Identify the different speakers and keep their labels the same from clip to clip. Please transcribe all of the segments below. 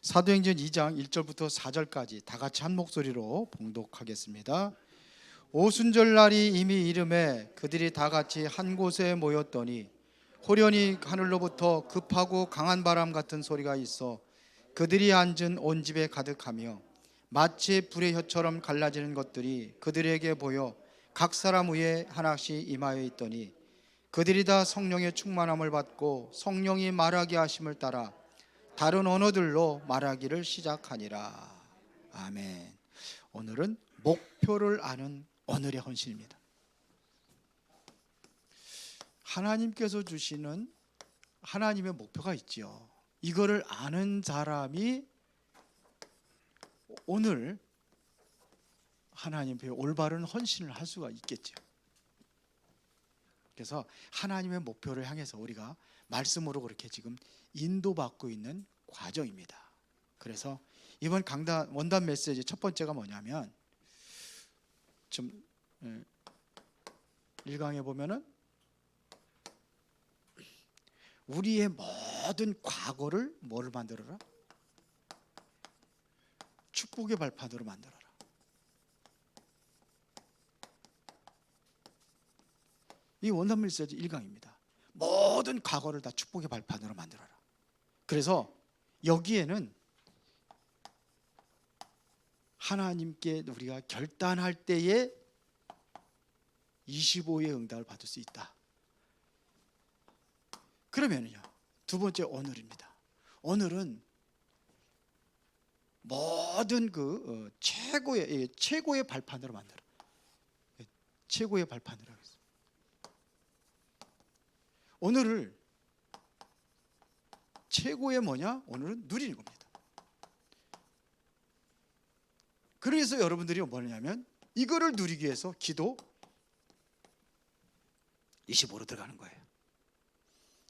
Speaker 1: 사도행전 2장 1절부터 4절까지 다 같이 한 목소리로 봉독하겠습니다. 오순절 날이 이미 이름에 그들이 다 같이 한 곳에 모였더니 호련히 하늘로부터 급하고 강한 바람 같은 소리가 있어 그들이 앉은 온 집에 가득하며 마치 불의 혀처럼 갈라지는 것들이 그들에게 보여 각 사람 위에 하나씩 임하여 있더니 그들이 다 성령의 충만함을 받고 성령이 말하게 하심을 따라 다른 언어들로 말하기를 시작하니라. 아멘. 오늘은 목표를 아는 오늘의 헌신입니다. 하나님께서 주시는 하나님의 목표가 있지요. 이거를 아는 사람이 오늘 하나님 앞에 올바른 헌신을 할 수가 있겠죠. 그래서 하나님의 목표를 향해서 우리가 말씀으로 그렇게 지금 인도받고 있는 과정입니다. 그래서 이번 강단 원단 메시지 첫 번째가 뭐냐면 좀 1강에 보면은 우리의 모든 과거를 뭐를 만들어라? 축복의 발판으로 만들어라. 이 원단 메시지 1강입니다. 모든 과거를 다 축복의 발판으로 만들어라. 그래서 여기에는 하나님께 우리가 결단할 때에 25의 응답을 받을 수 있다. 그러면요, 두 번째 오늘입니다. 오늘은 모든 그 최고의 발판으로 만들어. 최고의 발판으로 하겠습니다. 오늘을 최고의 뭐냐? 오늘은 누리는 겁니다. 그래서 여러분들이 뭐냐면 이거를 누리기 위해서 기도 25로 들어가는 거예요.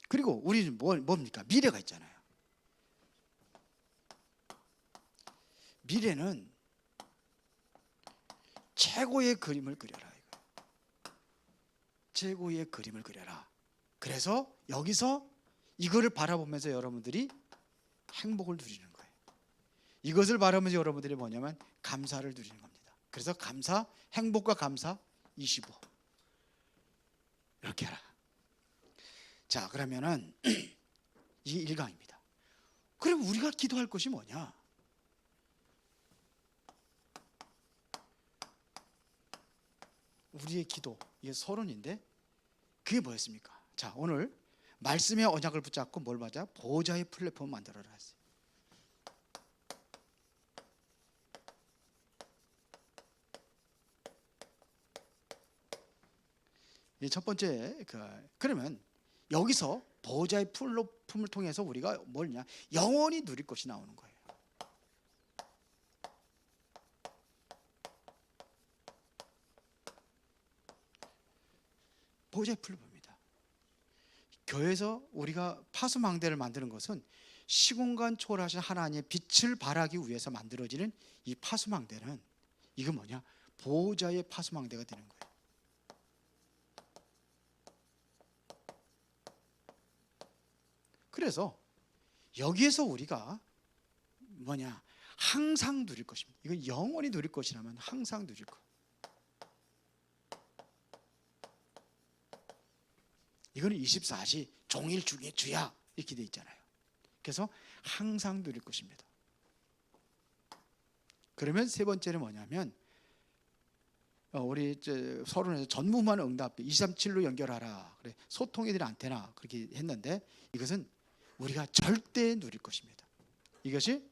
Speaker 1: 그리고 우리는 뭡니까? 미래가 있잖아요. 미래는 최고의 그림을 그려라. 최고의 그림을 그려라. 그래서 여기서 이거를 바라보면서 여러분들이 행복을 누리는 거예요. 이것을 바라보면서 여러분들이 뭐냐면 감사를 누리는 겁니다. 그래서 감사, 행복과 감사 25 이렇게 해라. 자, 그러면은 이 1강입니다. 그럼 우리가 기도할 것이 뭐냐? 우리의 기도, 이게 서론인데 그게 뭐였습니까? 자, 오늘 말씀의 언약을 붙잡고 뭘 맞아? 보호자의 플랫폼을 만들어라 했어요. 이 첫 번째 그러면 여기서 보호자의 플랫폼을 통해서 우리가 뭐냐? 영원히 누릴 것이 나오는 거예요. 보호자의 플랫폼입니다. 교회에서 우리가 파수망대를 만드는 것은 시공간 초월하신 하나님의 빛을 발하기 위해서 만들어지는 이 파수망대는 이거 뭐냐? 보호자의 파수망대가 되는 거예요. 그래서 여기에서 우리가 뭐냐? 항상 누릴 것입니다. 이건 영원히 누릴 것이라면 항상 누릴 것. 이거는 24시 종일 중에 주야 이렇게 돼 있잖아요. 그래서 항상 누릴 것입니다. 그러면 세 번째는 뭐냐면 우리 서론에서 전무후무한 응답 237로 연결하라. 그래, 소통이 되는 안테나 그렇게 했는데 이것은 우리가 절대 누릴 것입니다. 이것이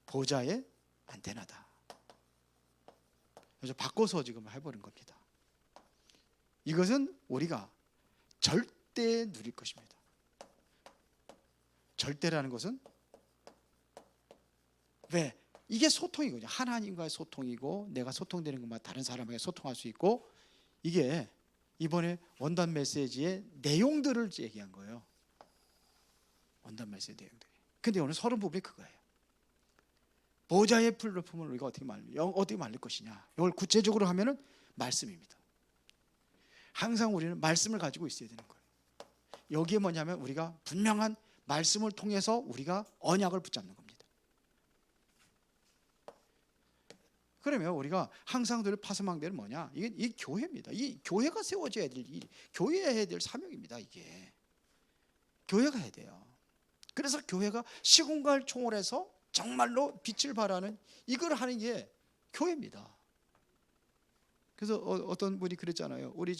Speaker 1: 보호자의 안테나다. 그래서 바꿔서 지금 해버린 겁니다. 이것은 우리가 절대 누릴 것입니다. 절대라는 것은 왜? 이게 소통이거든요. 하나님과의 소통이고 내가 소통되는 것만 다른 사람에게 소통할 수 있고 이게 이번에 원단 메시지의 내용들을 얘기한 거예요. 원단 메시지 내용들이. 근데 오늘 서론 부분이 그거예요. 보호자의 플랫폼을 우리가 어떻게 만들 것이냐. 이걸 구체적으로 하면은 말씀입니다. 항상 우리는 말씀을 가지고 있어야 되는 거예요. 여기에 뭐냐면 우리가 분명한 말씀을 통해서 우리가 언약을 붙잡는 겁니다. 그러면 우리가 항상 들 파수망대는 뭐냐? 이게 이 교회입니다. 이 교회가 세워져야 될 일, 교회가 해야 될 사명입니다. 이게 교회가 해야 돼요. 그래서 교회가 시공간을 총괄해서 정말로 빛을 발하는 이걸 하는 게 교회입니다. 그래서 어떤 분이 그랬잖아요. 우리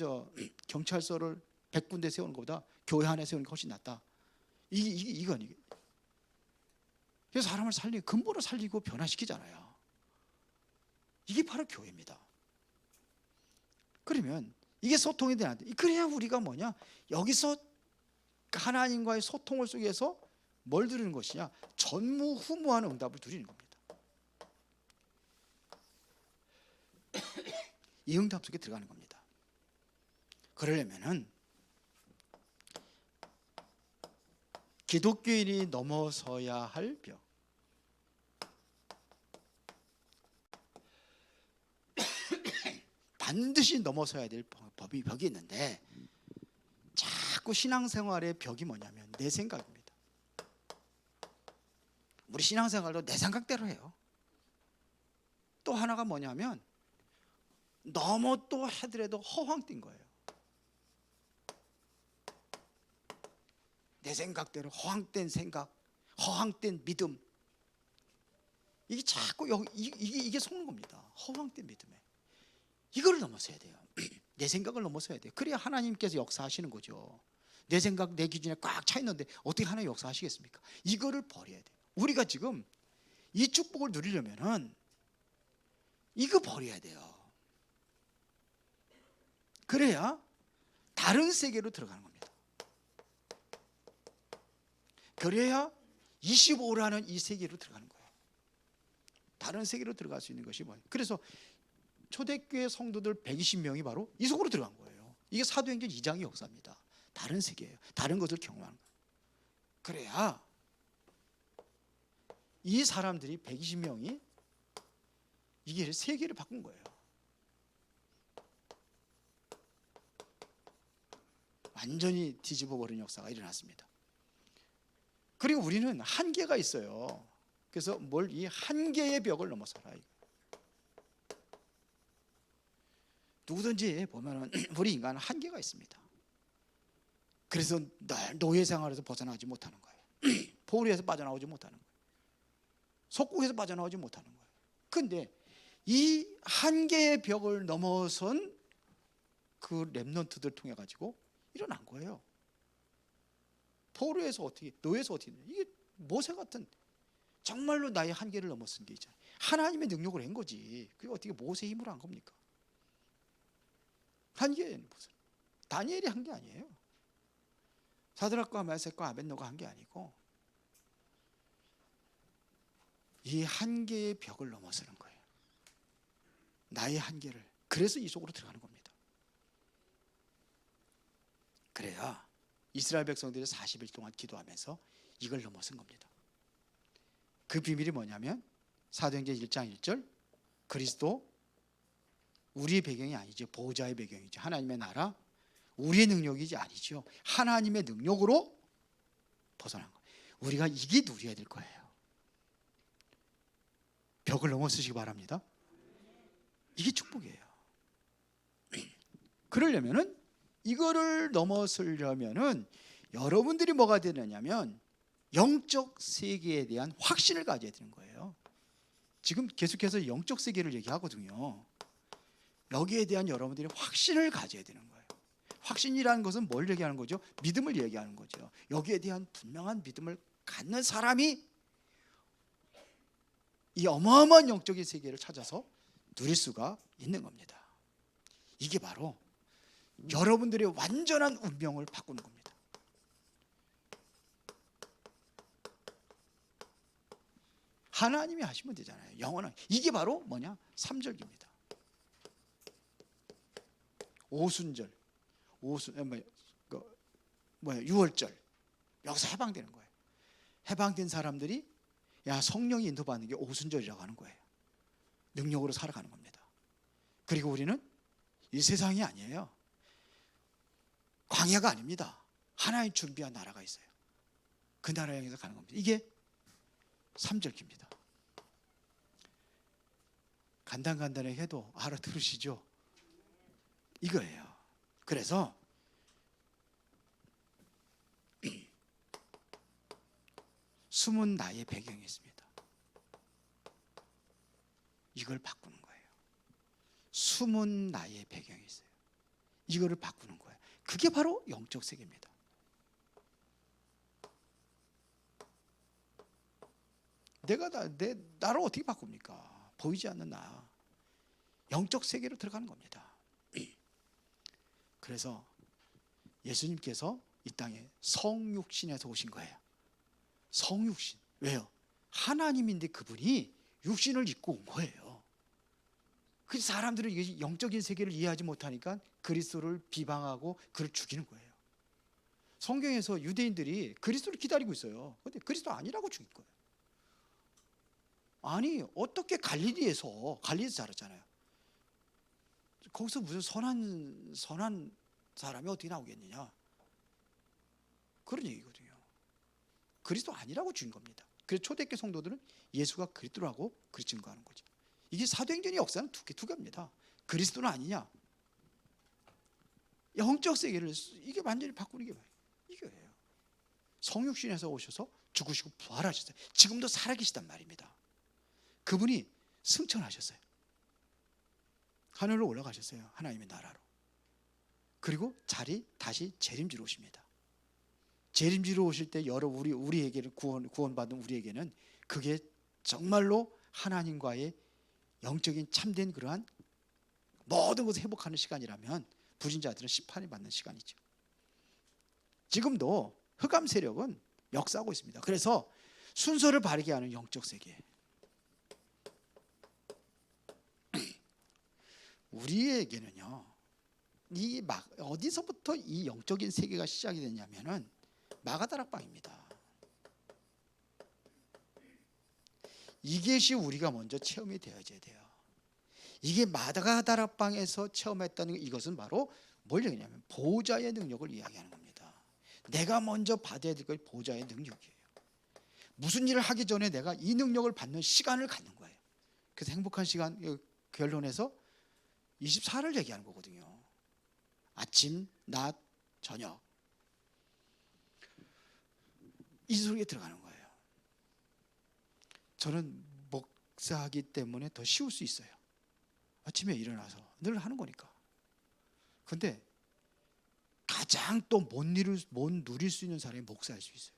Speaker 1: 경찰서를 100군데 세우는 것보다 교회 안에 세우는 게 훨씬 낫다. 이건 이게. 그래서 사람을 살리고 근본으로 살리고 변화시키잖아요. 이게 바로 교회입니다. 그러면 이게 소통이 돼야 돼. 그래야 우리가 뭐냐? 여기서 하나님과의 소통을 속에서 뭘 드리는 것이냐? 전무후무한 응답을 드리는 겁니다. 이 응답 속에 들어가는 겁니다. 그러려면은 기독교인이 넘어서야 할 벽, 반드시 넘어서야 될 벽이 있는데, 자꾸 신앙생활의 벽이 뭐냐면 내 생각입니다. 우리 신앙생활도 내 생각대로 해요. 또 하나가 뭐냐면 너무 또 하더라도 허황된 거예요. 내 생각대로 허황된 생각, 허황된 믿음, 이게 자꾸 이게 속는 겁니다. 허황된 믿음에 이걸 넘어서야 돼요. 내 생각을 넘어서야 돼요. 그래야 하나님께서 역사하시는 거죠. 내 생각, 내 기준에 꽉 차 있는데 어떻게 하나님 역사하시겠습니까? 이거를 버려야 돼요. 우리가 지금 이 축복을 누리려면은 이거 버려야 돼요. 그래야 다른 세계로 들어가는 겁니다. 그래야 25라는 이 세계로 들어가는 거예요. 다른 세계로 들어갈 수 있는 것이 뭐예요? 그래서 초대교회 성도들 120명이 바로 이 속으로 들어간 거예요. 이게 사도행전 2장의 역사입니다. 다른 세계예요. 다른 것을 경험하는 거예요. 그래야 이 사람들이 120명이 이게 세계를 바꾼 거예요. 완전히 뒤집어 버린 역사가 일어났습니다. 그리고 우리는 한계가 있어요. 그래서 이 한계의 벽을 넘어서라. 누구든지 보면은 우리 인간은 한계가 있습니다. 그래서 늘 노예 생활에서 벗어나지 못하는 거예요. 포로에서 빠져나오지 못하는 거예요. 속국에서 빠져나오지 못하는 거예요. 그런데 이 한계의 벽을 넘어선 그 렘넌트들 통해 가지고 일어난 거예요. 포로에서 어떻게, 노예에서 어떻게, 이게 모세 같은 정말로 나의 한계를 넘어선 게 있잖아요. 하나님의 능력을 한 거지. 그게 어떻게 모세의 힘으로 한 겁니까? 한계는 무슨 다니엘이 한 게 아니에요. 사드락과 메삭과 아벳노가 한 게 아니고 이 한계의 벽을 넘어서는 거예요. 나의 한계를. 그래서 이 속으로 들어가는 겁니다. 그래야 이스라엘 백성들이 40일 동안 기도하면서 이걸 넘어선 겁니다. 그 비밀이 뭐냐면 사도행전 1장 1절 그리스도 우리의 배경이 아니죠. 보호자의 배경이죠. 하나님의 나라, 우리의 능력이지 아니죠. 하나님의 능력으로 벗어난 거예요. 우리가 이게 누려야 될 거예요. 벽을 넘어서시기 바랍니다. 이게 축복이에요. 그러려면은 이거를 넘어서려면은 여러분들이 뭐가 되느냐면 영적 세계에 대한 확신을 가져야 되는 거예요. 지금 계속해서 영적 세계를 얘기하거든요. 여기에 대한 여러분들이 확신을 가져야 되는 거예요. 확신이라는 것은 뭘 얘기하는 거죠? 믿음을 얘기하는 거죠. 여기에 대한 분명한 믿음을 갖는 사람이 이 어마어마한 영적인 세계를 찾아서 누릴 수가 있는 겁니다. 이게 바로 여러분들의 완전한 운명을 바꾸는 겁니다. 하나님이 하시면 되잖아요. 영원한. 이게 바로 뭐냐? 3절기입니다. 오순절, 6월절 여기서 해방되는 거예요. 해방된 사람들이 성령이 인도받는 게 오순절이라고 하는 거예요. 능력으로 살아가는 겁니다. 그리고 우리는 이 세상이 아니에요. 광야가 아닙니다. 하나님 준비한 나라가 있어요. 그 나라 향해서 가는 겁니다. 이게 3절기입니다. 간단하게 해도 알아들으시죠? 이거예요. 그래서 숨은 나의 배경이 있습니다. 이걸 바꾸는 거예요. 숨은 나의 배경이 있어요. 이거를 바꾸는 거예요. 그게 바로 영적 세계입니다. 내 나를 어떻게 바꿉니까? 보이지 않는 나, 영적 세계로 들어가는 겁니다. 그래서 예수님께서 이 땅에 성육신에서 오신 거예요. 성육신. 왜요? 하나님인데 그분이 육신을 입고 온 거예요. 그 사람들은 이게 영적인 세계를 이해하지 못하니까 그리스도를 비방하고 그를 죽이는 거예요. 성경에서 유대인들이 그리스도를 기다리고 있어요. 그런데 그리스도 아니라고 죽인 거예요. 아니, 어떻게 갈릴리에서 자랐잖아요. 거기서 무슨 선한 사람이 어떻게 나오겠느냐, 그런 얘기거든요. 그리스도 아니라고 죽인 겁니다. 그래서 초대교회 성도들은 예수가 그리스도라고 그렇게 증거하는 거죠. 이게 사도행전의 역사는 두 개입니다. 그리스도는 아니냐, 영적 세계를 이게 완전히 바꾸는 게 이거예요. 성육신에서 오셔서 죽으시고 부활하셨어요. 지금도 살아계시단 말입니다. 그분이 승천하셨어요. 하늘로 올라가셨어요. 하나님의 나라로. 그리고 다시 재림지로 오십니다. 재림지로 오실 때 우리에게는 구원받은 우리에게는 그게 정말로 하나님과의 영적인 참된 그러한 모든 것을 회복하는 시간이라면 불신자들은 심판을 받는 시간이죠. 지금도 흑암 세력은 역사하고 있습니다. 그래서 순서를 바르게 하는 영적 세계, 우리에게는요, 어디서부터 이 영적인 세계가 시작이 됐냐면은 마가다락방입니다. 이것이 우리가 먼저 체험이 되어져야 돼요. 이게 마가다락방에서 체험했다는 이것은 바로 뭘 얘기냐면 보호자의 능력을 이야기하는 겁니다. 내가 먼저 받아야 될 것 보호자의 능력이에요. 무슨 일을 하기 전에 내가 이 능력을 받는 시간을 갖는 거예요. 그래서 행복한 시간 결론에서 24를 얘기하는 거거든요. 아침, 낮, 저녁, 이 속에 들어가는 거예요. 저는 목사하기 때문에 더 쉬울 수 있어요. 아침에 일어나서 늘 하는 거니까. 근데 가장 또 못 누릴 수 있는 사람이 목사일 수 있어요.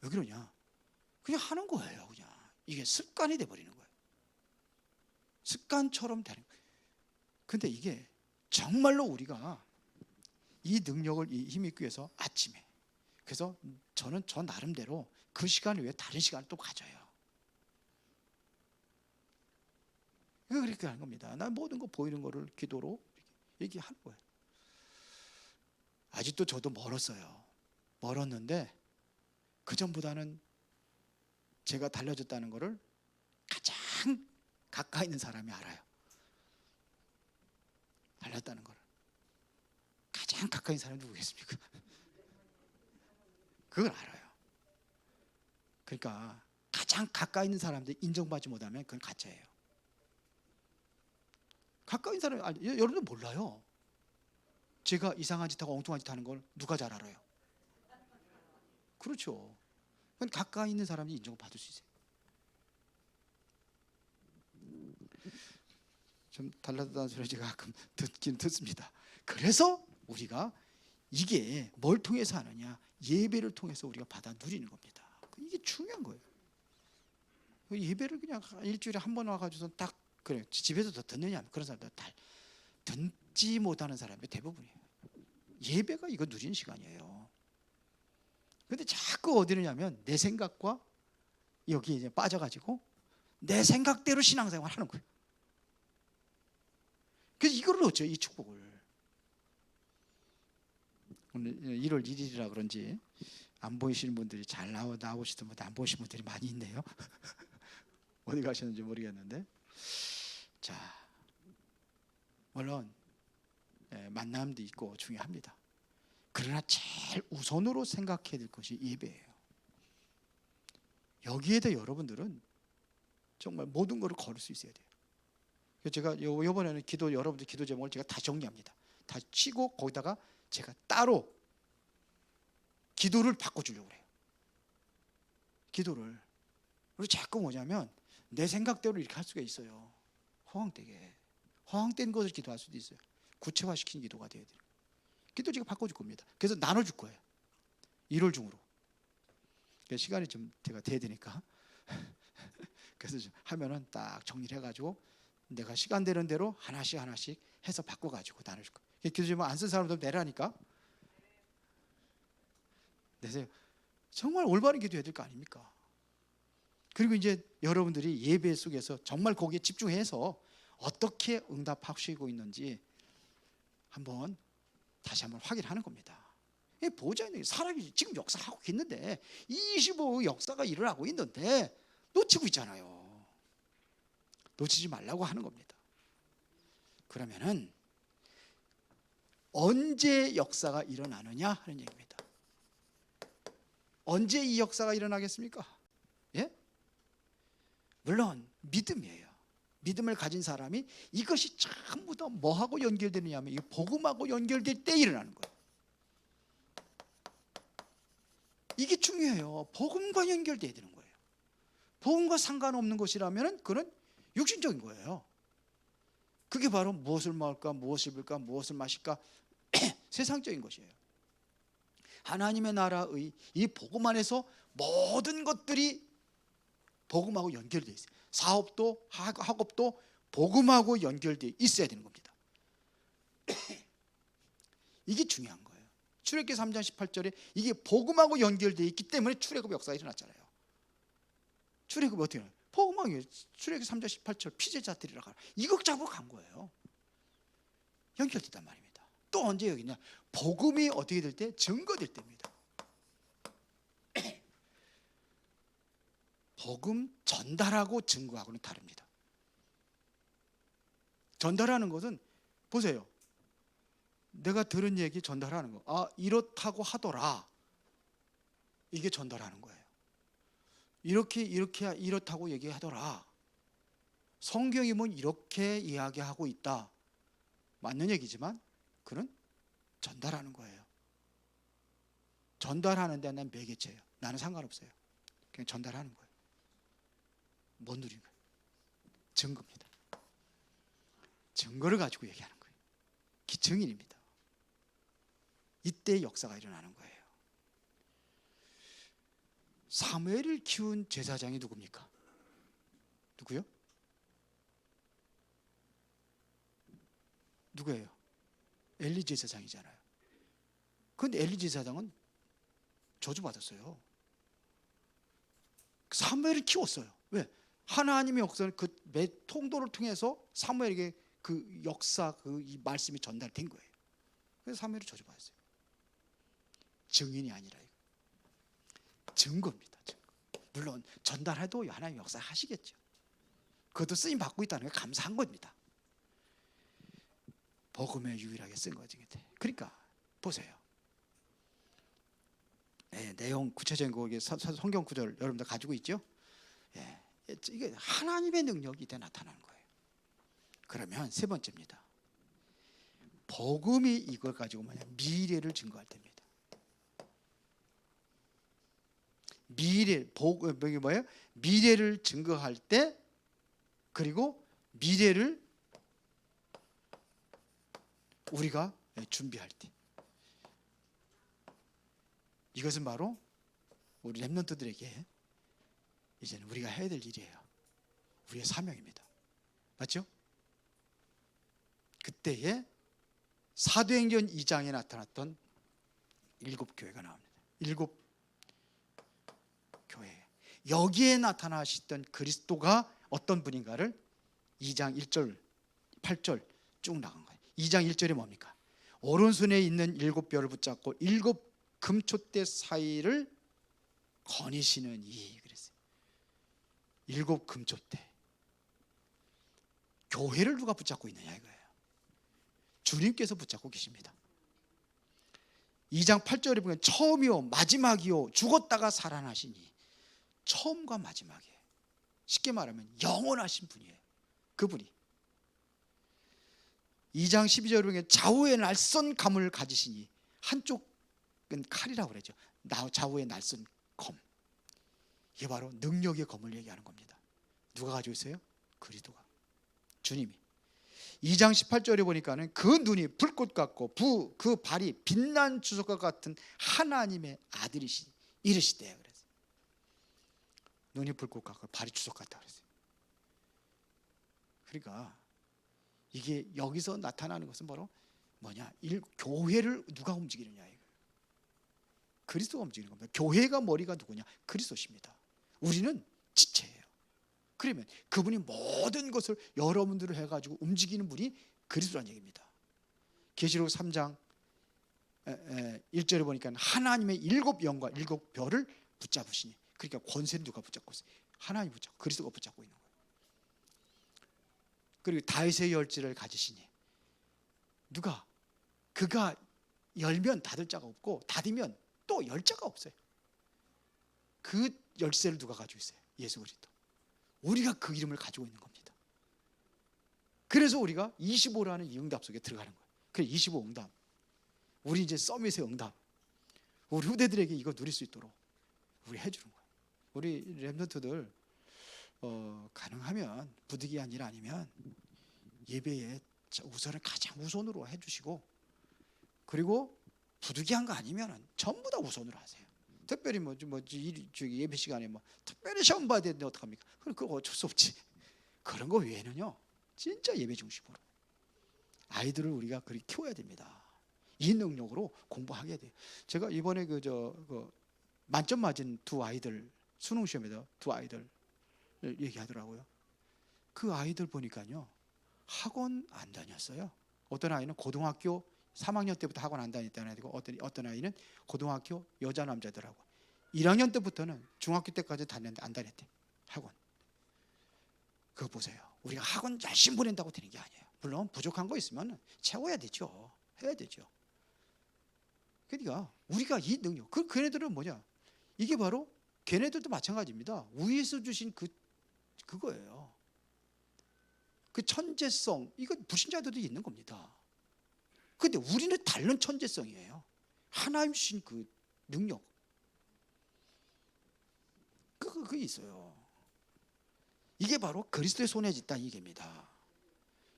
Speaker 1: 왜 그러냐? 그냥 하는 거예요. 그냥 이게 습관이 돼버리는 거예요. 습관처럼 되는 거예요. 근데 이게 정말로 우리가 이 능력을 힘입기 위해서 아침에, 그래서 저는 저 나름대로 그 시간을 위해 다른 시간을 또 가져요. 그렇게 하는 겁니다. 난 모든 거 보이는 거를 기도로 얘기하는 거예요. 아직도 저도 멀었는데 그 전보다는 제가 달라졌다는 거를 가장 가까이 있는 사람이 알아요. 달랐다는 거를. 가장 가까이 있는 사람이 누구겠습니까? 그걸 알아요. 그러니까 가장 가까이 있는 사람들이 인정받지 못하면 그건 가짜예요. 가까이 있는 사람이 여러분도 몰라요. 제가 이상한 짓 하고 엉뚱한 짓 하는 걸 누가 잘 알아요? 그렇죠. 그건 가까이 있는 사람이 인정을 받을 수 있어요. 좀 달라졌다는 소리 제가 가끔 듣습니다. 그래서 우리가 이게 뭘 통해서 하느냐, 예배를 통해서 우리가 받아 누리는 겁니다. 이게 중요한 거예요. 예배를 그냥 일주일에 한 번 와가지고서 딱 그래 집에서 더 듣느냐, 그런 사람들 다 듣지 못하는 사람이 대부분이에요. 예배가 이거 누리는 시간이에요. 근데 자꾸 어디느냐면 내 생각과 여기 이제 빠져가지고 내 생각대로 신앙생활 하는 거예요. 그래서 이걸 어쩌요, 이 축복을. 오늘 1월 1일이라 그런지 안 보이시는 분들이 잘 나오시던 분들, 안 보이시는 분들이 많이 있네요. 어디 가셨는지 모르겠는데, 자, 물론 만남도 있고 중요합니다. 그러나 제일 우선으로 생각해야 될 것이 예배예요. 여기에다 여러분들은 정말 모든 것을 걸을 수 있어야 돼요. 제가 이번에는 여러분들 기도 제목을 제가 다 정리합니다. 다 치고 거기다가 제가 따로 기도를 바꿔주려고 해요. 기도를. 그리고 자꾸 뭐냐면 내 생각대로 이렇게 할 수가 있어요. 허황된 것을 기도할 수도 있어요. 구체화시킨 기도가 되어야 돼요. 기도 제가 바꿔줄 겁니다. 그래서 나눠줄 거예요. 1월 중으로. 시간이 좀 제가 돼야 되니까. 그래서 좀 하면은 딱 정리를 해가지고 내가 시간 되는 대로 하나씩 해서 바꿔가지고 나눠줄 거예요. 기도 제목 안 쓴 사람도 내라니까. 내세요. 정말 올바른 기도해야 될 거 아닙니까? 그리고 이제 여러분들이 예배 속에서 정말 거기에 집중해서 어떻게 응답하시고 있는지 다시 한번 확인하는 겁니다. 보자니 사람이 지금 역사하고 있는데 25 역사가 일어나고 있는데 놓치고 있잖아요. 놓치지 말라고 하는 겁니다. 그러면은 언제 역사가 일어나느냐 하는 얘기입니다. 언제 이 역사가 일어나겠습니까? 예? 물론 믿음이에요. 믿음을 가진 사람이 이것이 전부 다 뭐하고 연결되느냐면 이 복음하고 연결될 때 일어나는 거예요. 이게 중요해요. 복음과 연결돼야 되는 거예요. 복음과 상관없는 것이라면 그건 육신적인 거예요. 그게 바로 무엇을 먹을까, 무엇을 입을까, 무엇을 마실까 세상적인 것이에요. 하나님의 나라의 이 복음 안에서 모든 것들이 복음하고 연결되어 있어요. 사업도 학업도 복음하고 연결되어 있어야 되는 겁니다. 이게 중요한 거예요. 출애굽기 3장 18절에 이게 복음하고 연결되어 있기 때문에 출애굽 역사가 일어났잖아요. 출애굽이 어떻게 해요? 복음하고 출애굽기 3장 18절 피제자들이라 가라. 이거 잡으러 간 거예요. 연결됐단 말입니다. 또 언제 여기냐? 복음이 어떻게 될 때? 증거될 때입니다. 복음 전달하고 증거하고는 다릅니다. 전달하는 것은 보세요. 내가 들은 얘기 전달하는 거. 아, 이렇다고 하더라. 이게 전달하는 거예요. 이렇다고 얘기하더라. 성경이 뭐 이렇게 이야기하고 있다. 맞는 얘기지만 그는 전달하는 거예요. 전달하는 데 난 매개체예요. 나는 상관없어요. 그냥 전달하는 거예요. 못 누린 거예요. 증거입니다. 증거를 가지고 얘기하는 거예요. 증인입니다. 이때 역사가 일어나는 거예요. 사무엘을 키운 제사장이 누굽니까? 누구요? 누구예요? 엘리 제사장이잖아요. 그런데 엘리 제사장은 저주받았어요. 사무엘을 키웠어요. 왜? 하나님의 역사는 그 매 통도를 통해서 사무엘에게 그 역사 이 말씀이 전달된 거예요. 그래서 사무엘을 저주받았어요. 증인이 아니라 이거. 증거입니다. 증거. 물론 전달해도 하나님 역사 하시겠죠. 그것도 쓰임 받고 있다는 게 감사한 겁니다. 복음에 유일하게 쓴 거죠. 그러니까 보세요. 내용 구체적인 거 성경 구절 여러분들 가지고 있죠? 이게 하나님의 능력이 이때 나타나는 거예요. 그러면 세 번째입니다. 복음이 이걸 가지고 미래를 증거할 때입니다. 복음이 뭐예요? 미래를 증거할 때, 그리고 미래를 우리가 준비할 때. 이것은 바로 우리 렘넌트들에게 이제는 우리가 해야 될 일이에요. 우리의 사명입니다. 맞죠? 그때에 사도행전 2장에 나타났던 7교회가 나옵니다. 7교회. 여기에 나타나시던 그리스도가 어떤 분인가를 2장 1절 8절 쭉 나간 거예요. 2장 1절이 뭡니까? 오른손에 있는 7뼈를 붙잡고 7 금초대 사이를 거니시는 이 그랬어요. 7 금초대. 교회를 누가 붙잡고 있느냐 이거예요. 주님께서 붙잡고 계십니다. 2장 8절에 보면 처음이요 마지막이요 죽었다가 살아나시니, 처음과 마지막이에요. 쉽게 말하면 영원하신 분이에요. 그분이. 2장 12절에 보면 좌우의 날선 검을 가지시니, 한쪽은 칼이라고 그러죠. 좌우의 날선 검. 이게 바로 능력의 검을 얘기하는 겁니다. 누가 가지고 있어요? 그리스도가, 주님이. 2장 18절에 보니까는 그 눈이 불꽃 같고 그 발이 빛난 주석과 같은 하나님의 아들이시 이르시대요. 그래서 눈이 불꽃 같고 발이 주석 같다 그랬어요. 그러니까 이게 여기서 나타나는 것은 바로 뭐냐? 교회를 누가 움직이느냐 이거예요. 그리스도가 움직이는 겁니다. 교회가 머리가 누구냐? 그리스도십니다. 우리는 지체예요. 그러면 그분이 모든 것을 여러분들을 해가지고 움직이는 분이 그리스도라는 얘기입니다. 계시록 3장 1절에 보니까 하나님의 7 영과 7 별을 붙잡으시니, 그러니까 권세를 누가 붙잡고 있어요? 하나님이 붙잡고, 그리스도가 붙잡고 있는 거예요. 그리고 다윗의 열쇠를 가지시니, 그가 열면 닫을 자가 없고 닫으면 또 열 자가 없어요. 그 열쇠를 누가 가지고 있어요? 예수 그리스도. 우리가 그 이름을 가지고 있는 겁니다. 그래서 우리가 25라는 이 응답 속에 들어가는 거예요. 그래 25 응답. 우리 이제 서밋의 응답. 우리 후대들에게 이거 누릴 수 있도록 우리 해주는 거예요. 우리 렘넌트들 가능하면 부득이한 일 아니면 예배에 우선을 가장 우선으로 해주시고, 그리고 부득이한 거 아니면 전부 다 우선으로 하세요. 특별히 예배 시간에 특별히 시험 봐야 되는데 어떡합니까? 그거 어쩔 수 없지. 그런 거 외에는요 진짜 예배 중심으로 아이들을 우리가 그렇게 키워야 됩니다. 이 능력으로 공부하게 돼요. 제가 이번에 만점 맞은 2 아이들 수능 시험에서 2 아이들 얘기하더라고요. 그 아이들 보니까요 학원 안 다녔어요. 어떤 아이는 고등학교 3학년 때부터 학원 안 다녔다는 아이고, 어떤 아이는 고등학교 여자 남자더라고 1학년 때부터는 중학교 때까지 다녔는데 안 다녔대 학원. 그거 보세요. 우리가 학원 열심히 보낸다고 되는 게 아니에요. 물론 부족한 거 있으면 채워야 되죠. 해야 되죠. 그러니까 우리가 이 능력, 걔네들은 뭐냐? 이게 바로 걔네들도 마찬가지입니다. 위에서 주신 그거예요. 그 천재성, 이거 불신자들도 있는 겁니다. 근데 우리는 다른 천재성이에요. 하나님 주신 그 능력, 그게 있어요. 이게 바로 그리스도의 손에 있다 이 얘기입니다.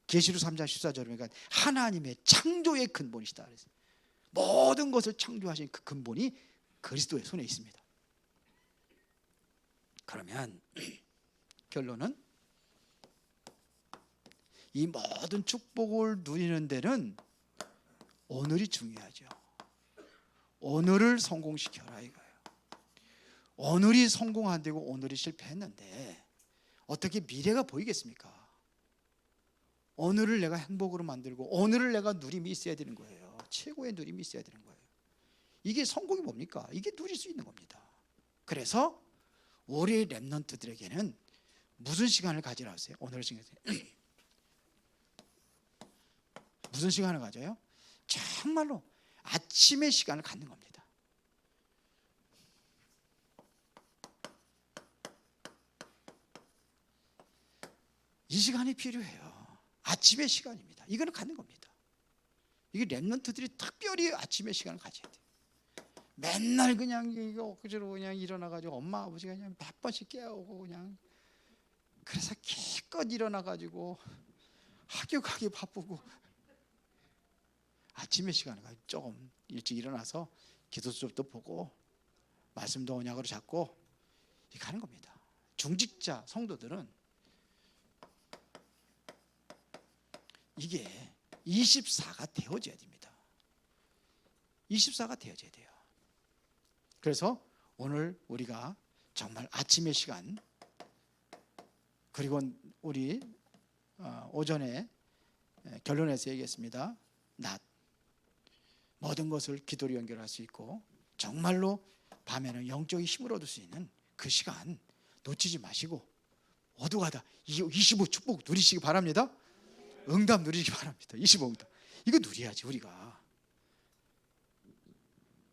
Speaker 1: 계시록 3장 14절에 보니까 하나님의 창조의 근본이시다 그랬어요. 모든 것을 창조하신 그 근본이 그리스도의 손에 있습니다. 그러면 결론은 이 모든 축복을 누리는 데는 오늘이 중요하죠. 오늘을 성공시켜라 이거예요. 오늘이 성공 안 되고 오늘이 실패했는데 어떻게 미래가 보이겠습니까? 오늘을 내가 행복으로 만들고 오늘을 내가 누림이 있어야 되는 거예요. 최고의 누림이 있어야 되는 거예요. 이게 성공이 뭡니까? 이게 누릴 수 있는 겁니다. 그래서 우리 렘넌트들에게는 무슨 시간을 가지라 하세요? 오늘 시간에 무슨 시간을 가져요? 정말로 아침의 시간을 갖는 겁니다. 이 시간이 필요해요. 아침의 시간입니다. 이거는 갖는 겁니다. 이게 렘넌트들이 특별히 아침의 시간을 가져야 돼요. 맨날 그냥 엊그제로 그냥 일어나가지고 엄마 아버지가 그냥 몇 번씩 깨우고 그냥 그래서 기껏 일어나가지고 학교 가기 바쁘고, 아침의 시간에 조금 일찍 일어나서 기도 수업도 보고 말씀도 언약으로 잡고 이렇게 하는 겁니다. 중직자 성도들은 이게 24가 되어져야 됩니다. 24가 되어져야 돼요. 그래서 오늘 우리가 정말 아침의 시간, 그리고 우리 오전에 결론에서 얘기했습니다. 낮, 모든 것을 기도로 연결할 수 있고 정말로 밤에는 영적인 힘을 얻을 수 있는 그 시간 놓치지 마시고 어두가다 25 축복 누리시기 바랍니다. 응답 누리시기 바랍니다. 25 응답 이거 누려야지 우리가.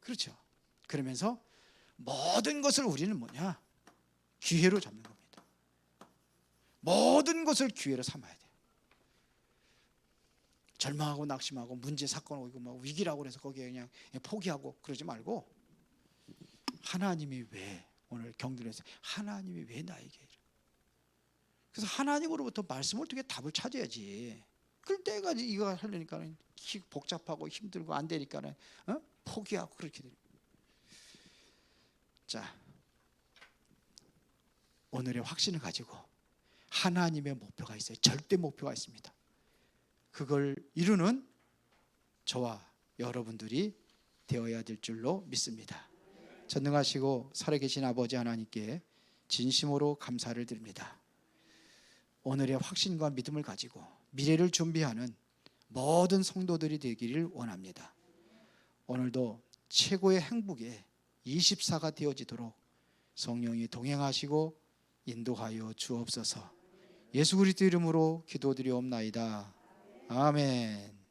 Speaker 1: 그렇죠. 그러면서 모든 것을 우리는 뭐냐? 기회로 잡는 겁니다. 모든 것을 기회로 삼아야 돼요. 절망하고 낙심하고 문제 사건 오고 막 위기라고 그래서 거기에 그냥 포기하고 그러지 말고, 하나님이 왜, 오늘 경들에서 하나님이 왜 나에게, 그래서 하나님으로부터 말씀을 통해 답을 찾아야지. 그럴 때가 이거 하려니까는 복잡하고 힘들고 안 되니까는 포기하고 그렇게 돼요. 자, 오늘의 확신을 가지고 하나님의 목표가 있어요. 절대 목표가 있습니다. 그걸 이루는 저와 여러분들이 되어야 될 줄로 믿습니다. 전능하시고 살아계신 아버지 하나님께 진심으로 감사를 드립니다. 오늘의 확신과 믿음을 가지고 미래를 준비하는 모든 성도들이 되기를 원합니다. 오늘도 최고의 행복의 24가 되어지도록 성령이 동행하시고 인도하여 주옵소서. 예수 그리스도 이름으로 기도드리옵나이다. 아멘.